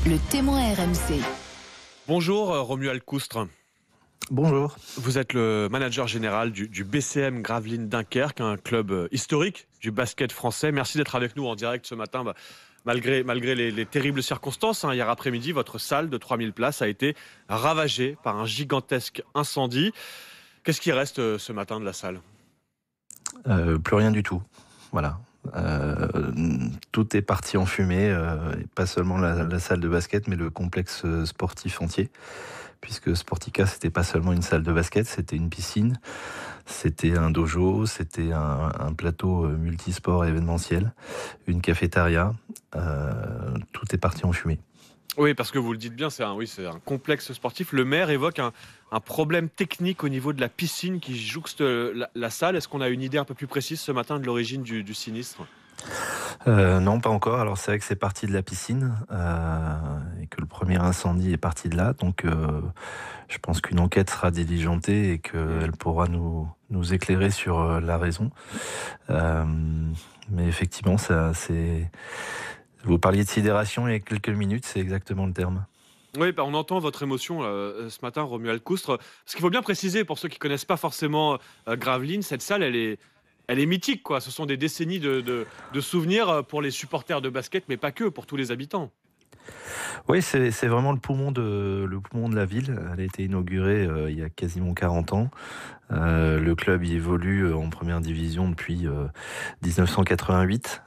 Le témoin RMC. Bonjour Romuald Coustre. Bonjour. Vous êtes le manager général du BCM Gravelines Dunkerque, un club historique du basket français. Merci d'être avec nous en direct ce matin. Malgré les terribles circonstances, hier après-midi, votre salle de 3000 places a été ravagée par un gigantesque incendie. Qu'est-ce qui reste ce matin de la salle ? Plus rien du tout. Voilà. Tout est parti en fumée, pas seulement la salle de basket, mais le complexe sportif entier. Puisque Sportica, c'était pas seulement une salle de basket, c'était une piscine, c'était un dojo, c'était un plateau multisport événementiel, une cafétéria. Tout est parti en fumée. Oui, parce que vous le dites bien, c'est un complexe sportif. Le maire évoque un problème technique au niveau de la piscine qui jouxte la salle. Est-ce qu'on a une idée un peu plus précise ce matin de l'origine du sinistre ? Non, pas encore. Alors c'est vrai que c'est parti de la piscine et que le premier incendie est parti de là. Donc je pense qu'une enquête sera diligentée et qu'elle pourra nous éclairer sur la raison. Mais effectivement, c'est... Vous parliez de sidération il y a quelques minutes, c'est exactement le terme. Oui, on entend votre émotion ce matin, Romuald Coustre. Parce qu'il faut bien préciser, pour ceux qui ne connaissent pas forcément Gravelines, cette salle, elle est mythique, quoi. Ce sont des décennies de souvenirs pour les supporters de basket, mais pas que, pour tous les habitants. Oui, c'est vraiment le poumon de la ville. Elle a été inaugurée il y a quasiment 40 ans. Le club y évolue en première division depuis 1988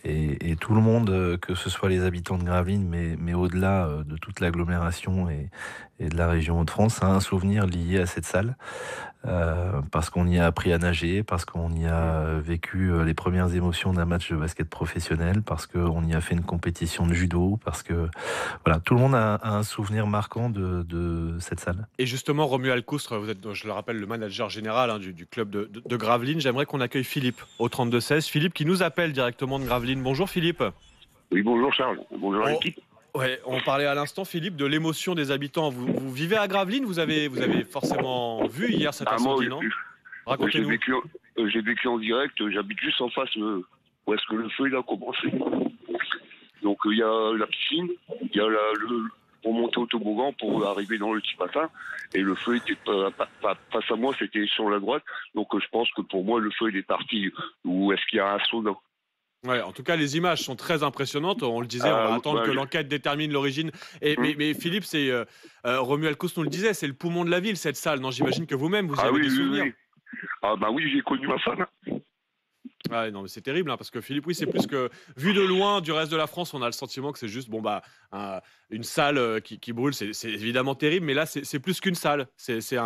et tout le monde, que ce soit les habitants de Gravelines, mais au-delà de toute l'agglomération et de la région Hauts-de-France, a un souvenir lié à cette salle. Parce qu'on y a appris à nager, parce qu'on y a vécu les premières émotions d'un match de basket professionnel, parce qu'on y a fait une compétition de judo, parce que voilà, tout le monde a un souvenir marquant de cette salle. Et justement, Romuald Coustre, vous êtes, je le rappelle, le manager général du club de Gravelines. J'aimerais qu'on accueille Philippe au 32-16. Philippe qui nous appelle directement de Gravelines. Bonjour Philippe. Oui, bonjour Charles. Bonjour à l'équipe. Ouais, on parlait à l'instant, Philippe, de l'émotion des habitants. Vous vivez à Gravelines, vous avez forcément vu hier cet incendie, non ? Racontez-nous. J'ai vécu en direct, j'habite juste en face où est-ce que le feu il a commencé. Donc il y a la piscine, il y a pour monter au toboggan pour arriver dans le petit bassin, et le feu était pas face à moi, c'était sur la droite. Donc je pense que pour moi le feu il est parti où est-ce qu'il y a un sauna. Ouais, en tout cas, les images sont très impressionnantes. On le disait, on va attendre que l'enquête détermine l'origine. Mais Philippe, c'est Romuald Coustre nous le disait, c'est le poumon de la ville, cette salle. Non, j'imagine que vous-même, vous y avez des souvenirs. Oui. Ah bah oui, j'ai connu ma femme. Ah non, mais c'est terrible, parce que Philippe, oui, c'est plus que vu de loin du reste de la France, on a le sentiment que c'est juste une salle qui brûle. C'est évidemment terrible, mais là, c'est plus qu'une salle. C'est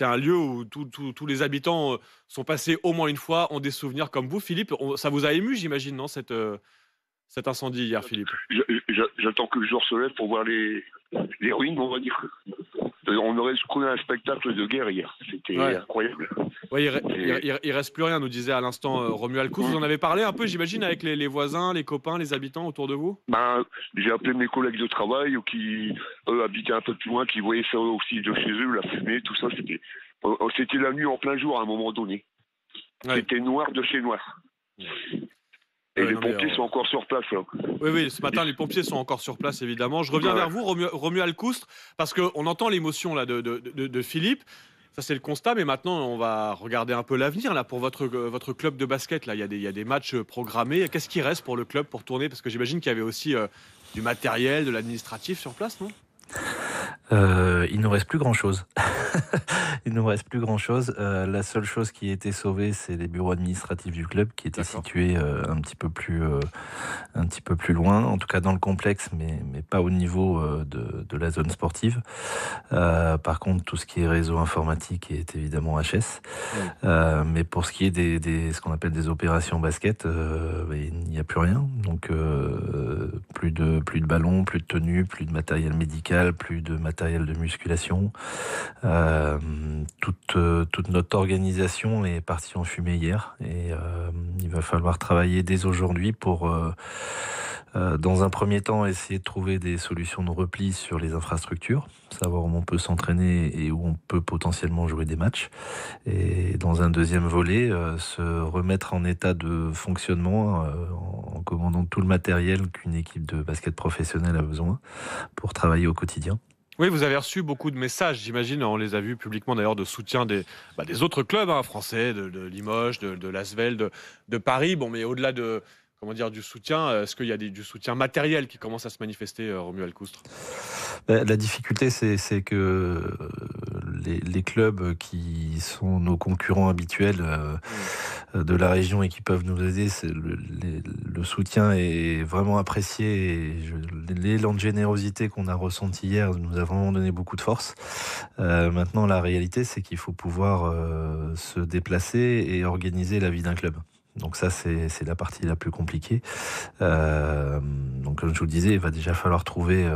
un lieu où tous les habitants sont passés au moins une fois, ont des souvenirs comme vous. Philippe, ça vous a ému, j'imagine, non, cet incendie hier, Philippe ? J'attends que le jour se lève pour voir les ruines, on va dire. On aurait connu un spectacle de guerre hier. C'était incroyable. Oui, il reste plus rien, nous disait à l'instant Romuald Coustre. Vous en avez parlé un peu, j'imagine, avec les voisins, les copains, les habitants autour de vous ? J'ai appelé mes collègues de travail qui, eux, habitaient un peu plus loin, qui voyaient ça aussi de chez eux, la fumée, tout ça. C'était la nuit en plein jour à un moment donné. Ouais. C'était noir de chez noir. Et les pompiers sont encore sur place. Là. Oui, ce matin, les pompiers sont encore sur place, évidemment. Je reviens vers vous, Romuald Coustre, parce qu'on entend l'émotion là, de Philippe. Ça, c'est le constat, mais maintenant, on va regarder un peu l'avenir là, pour votre club de basket. Là. Il y a des matchs programmés. Qu'est-ce qui reste pour le club pour tourner ? Parce que j'imagine qu'il y avait aussi du matériel, de l'administratif sur place, non ? Il ne reste plus grand-chose. La seule chose qui a été sauvée, c'est les bureaux administratifs du club qui étaient situés un petit peu plus loin, en tout cas dans le complexe, mais pas au niveau de la zone sportive. Par contre, tout ce qui est réseau informatique est évidemment HS. Mais pour ce qui est des ce qu'on appelle des opérations basket, il n'y a plus rien. Donc plus de ballons, plus de tenues, plus de matériel médical, plus de matériel de musculation. Toute notre organisation est partie en fumée hier et il va falloir travailler dès aujourd'hui pour, dans un premier temps, essayer de trouver des solutions de repli sur les infrastructures, savoir où on peut s'entraîner et où on peut potentiellement jouer des matchs. Et dans un deuxième volet, se remettre en état de fonctionnement en commandant tout le matériel qu'une équipe de basket professionnelle a besoin pour travailler au quotidien. Oui, vous avez reçu beaucoup de messages, j'imagine, on les a vus publiquement d'ailleurs, de soutien des autres clubs français, de Limoges, de l'Asvel, de Paris. Bon, mais au-delà du soutien, est-ce qu'il y a du soutien matériel qui commence à se manifester, Romuald Coustre? La difficulté, c'est que les clubs qui sont nos concurrents habituels de la région et qui peuvent nous aider, le soutien est vraiment apprécié. Et l'élan de générosité qu'on a ressenti hier nous a vraiment donné beaucoup de force. Maintenant, la réalité, c'est qu'il faut pouvoir se déplacer et organiser la vie d'un club. Donc ça, c'est la partie la plus compliquée. Donc comme je vous le disais, il va déjà falloir trouver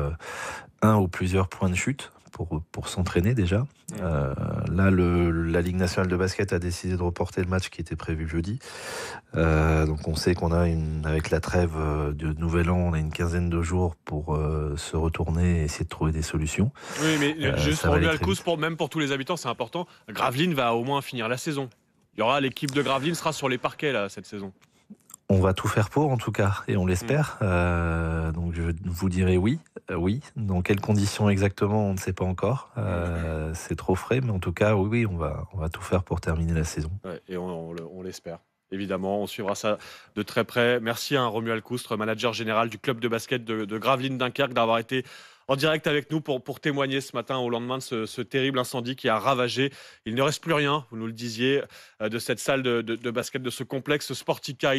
un ou plusieurs points de chute pour s'entraîner déjà. Là, la Ligue nationale de basket a décidé de reporter le match qui était prévu jeudi. Donc on sait qu'on a avec la trêve de Nouvel An, on a une quinzaine de jours pour se retourner et essayer de trouver des solutions. Oui, mais juste pour Romuald Coustre, même pour tous les habitants, c'est important. Gravelines va au moins finir la saison. L'équipe de Gravelines sera sur les parquets là, cette saison. On va tout faire pour, en tout cas, et on l'espère. Donc je vous dirai oui. Dans quelles conditions exactement, on ne sait pas encore. C'est trop frais, mais en tout cas, oui, on va tout faire pour terminer la saison. Ouais, et on l'espère. Évidemment, on suivra ça de très près. Merci à Romuald Coustre, manager général du club de basket de Gravelines Dunkerque, d'avoir été en direct avec nous pour témoigner ce matin au lendemain de ce terrible incendie qui a ravagé. Il ne reste plus rien, vous nous le disiez, de cette salle de basket, de ce complexe Sportica.